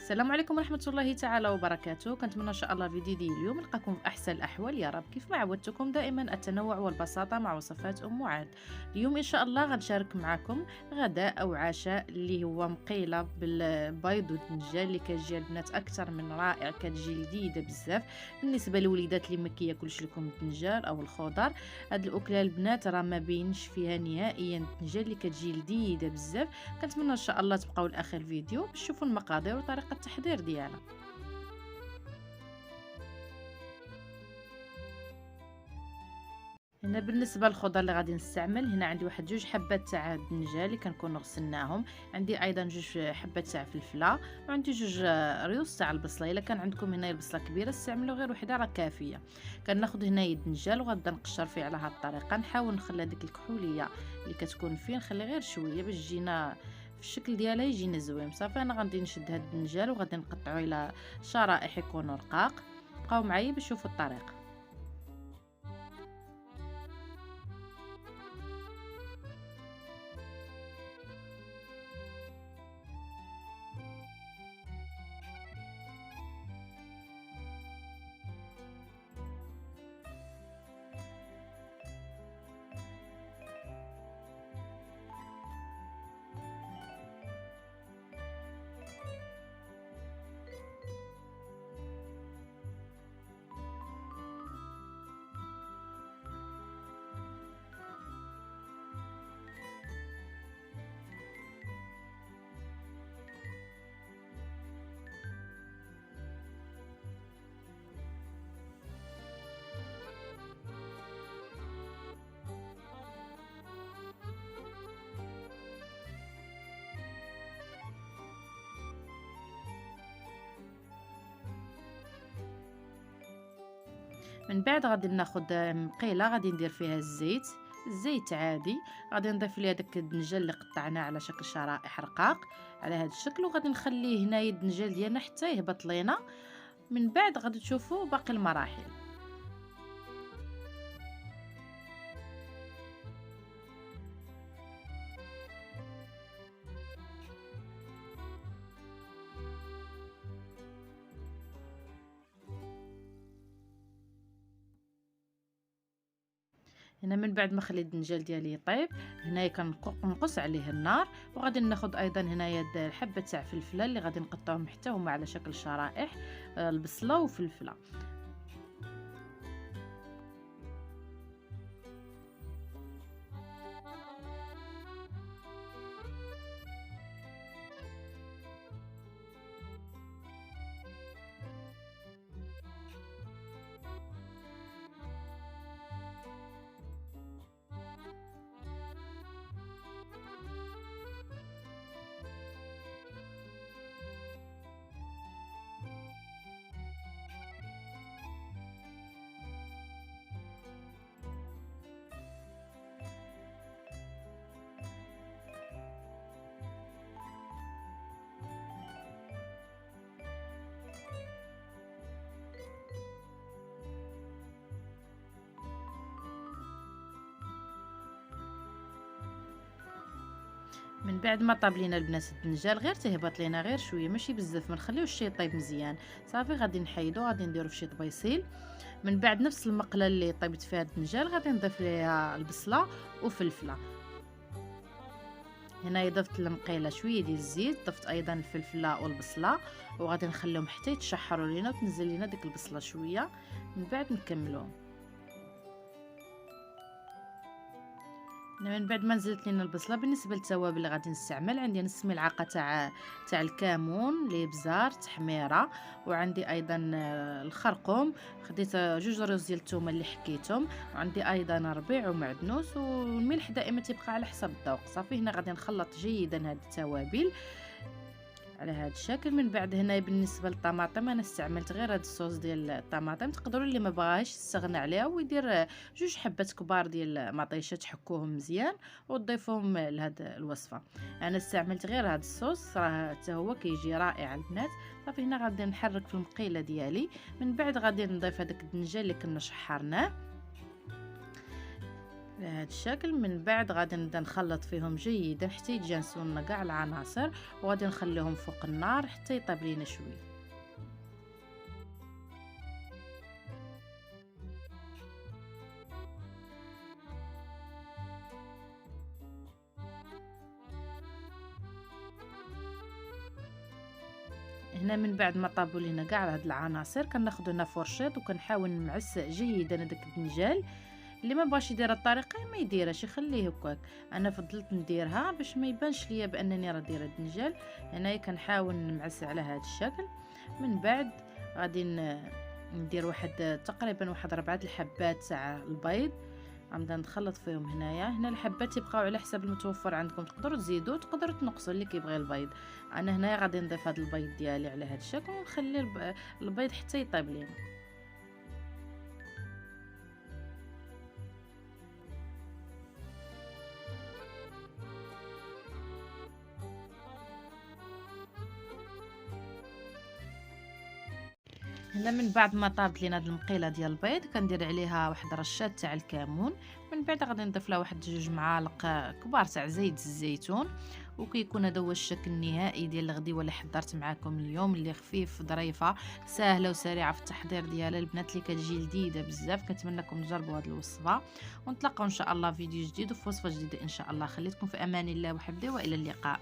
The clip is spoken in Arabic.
السلام عليكم ورحمة الله تعالى وبركاته. كنتمنى ان شاء الله فيديو ديال اليوم نلقاكم في احسن الاحوال يا رب. كيف ما عودتكم دائما التنوع والبساطة مع وصفات ام معاد. اليوم ان شاء الله غنشارك معكم غداء او عشاء اللي هو مقيلة بالبيض والدنجال اللي كتجي البنات اكثر من رائع، كتجي لذيذة بزاف بالنسبة للوليدات اللي ما كياكلش لكم الدنجال او الخضر. هاد الاكلة البنات راه ما بينش فيها نهائيا الدنجال اللي كتجي لذيذة بزاف. كنتمنى ان شاء الله تبقاو لاخر الفيديو باش تشوفوا المقادير وطريقة التحضير ديالها. هنا بالنسبه للخضر اللي غادي نستعمل، هنا عندي واحد 2 حبات تاع الدنجال اللي كنكونوا غسلناهم، عندي ايضا 2 حبات تاع فلفله، وعندي 2 ريوس تاع البصله. الا كان عندكم هنا البصله كبيره استعملوا غير وحده راه كافيه. كناخذ هنا الدنجال وغنبدا نقشر فيه على هذه الطريقه، نحاول نخلي هذيك الكحوليه اللي كتكون فيه نخلي غير شويه باش تجينا في الشكل ديالها يجينا زوين. صافي انا غادي نشد هاد الدنجال وغادي نقطعو الى شرائح يكونوا رقاق. بقاو معايا باش تشوفوا الطريقه. من بعد غادي ناخذ مقيله غادي ندير فيها الزيت عادي. غادي نضيف ليه داك الدنجال اللي قطعناه على شكل شرائح رقاق على هذا الشكل، وغادي نخليه هنايا الدنجال ديالنا حتى يهبط لينا. من بعد غادي تشوفوا باقي المراحل. هنا من بعد ما خليت الدنجال ديالي يطيب، هنايا كنقص عليه النار، وغادي ناخذ ايضا هنايا الحبه تاع فلفله اللي غادي نقطعهم حتى هما على شكل شرائح، البصله وفلفله. من بعد ما طاب لينا البنات الدنجال غير تهبط لينا غير شويه ماشي بزاف، ما نخليوش شي يطيب مزيان. صافي غادي نحيدو، غادي نديرو فشي طبيصيل. من بعد نفس المقله اللي طيبت فيها الدنجال غادي نضيف ليها البصله وفلفله. هنا ضفت المقيله شويه ديال الزيت، ضفت ايضا الفلفله والبصله، وغادي نخليهم حتى يتشحروا لينا وتنزل لينا ديك البصله شويه. من بعد نكملوهم. من بعد ما نزلت لينا البصله، بالنسبه للتوابل اللي غادي نستعمل عندي نص ملعقه تاع الكمون، الابزار، تحميره، وعندي ايضا الخرقوم. خديت 2 ريوز ديال الثومه اللي حكيتهم، وعندي ايضا ربيع ومعدنوس، والملح دائما تيبقى على حسب الذوق. صافي هنا غادي نخلط جيدا هذه التوابل على هذا الشكل. من بعد هنا بالنسبه للطماطم انا استعملت غير هذا الصوص ديال الطماطم، تقدروا اللي ما بغاش يستغنى عليها ويدير 2 حبات كبار ديال مطيشه تحكوهم مزيان وتضيفوهم لهذه الوصفه. انا استعملت غير هذا الصوص، راه حتى هو كيجي رائع البنات. صافي هنا غادي نحرك في المقيله ديالي. من بعد غادي نضيف هذاك الدنجال اللي كنا شحرناه. بهذا الشكل. من بعد غادي نبدا نخلط فيهم جيدا حتى يتجانسوا لنا كاع العناصر، وغادي نخليهم فوق النار حتى يطيب لينا شويه. هنا من بعد ما طابوا لينا كاع هاد العناصر كناخذ هنا فورشيط وكنحاول نمعس جيدا هذاك الدنجال. اللي ما بغاش يدير الطريقه ما يديرهاش يخليه هكاك. انا فضلت نديرها باش ما يبانش ليا بانني راه دايره الدنجال. هنايا كنحاول نمعس على هذا الشكل. من بعد غادي ندير واحد تقريبا واحد 4 الحبات تاع البيض. غنبدا نخلط فيهم. هنا الحبات يبقاو على حسب المتوفر عندكم، تقدروا تزيدوا تقدروا تنقصوا اللي كيبغي البيض. انا هنايا غادي نضيف هذا البيض ديالي على هذا الشكل ونخلي البيض حتى يطيب لينا. هنا من بعد ما طابت لينا هاد المقيله ديال البيض كندير عليها واحد رشات تاع الكمون. من بعد غادي نضيف لها واحد 2 معالق كبار تاع زيت الزيتون. وكيكون هذا هو الشكل النهائي ديال الغديوه اللي حضرت معكم اليوم، اللي خفيف ظريفه سهله وسريعه في التحضير ديالها. البنات اللي كتجي لذيذه بزاف، كنتمنىكم تجربوا هذه الوصفه. ونتلاقاو ان شاء الله في فيديو جديد وفي وصفه جديده ان شاء الله. خليتكم في امان الله وحفظه والى اللقاء.